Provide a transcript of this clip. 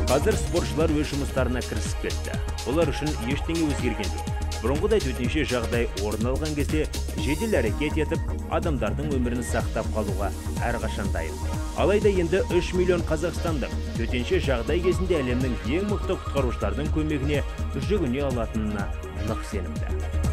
Қазір спортшылар өз жұмыстарына кірісіп кетті. Олар үшін ештеңе өзгерген жоқ. Бұрынғыдай төтенше жағдай орын алған кезде жедел әрекет етіп, адамдардың өмірін сақтап қалуға әрқашан дайын. Алайда енді 3 миллион қазақстандық төтенше жағдай кезінде әлемнің ең мықты құтқарушылардың көмегіне жүгіне алатынына нық сенімді.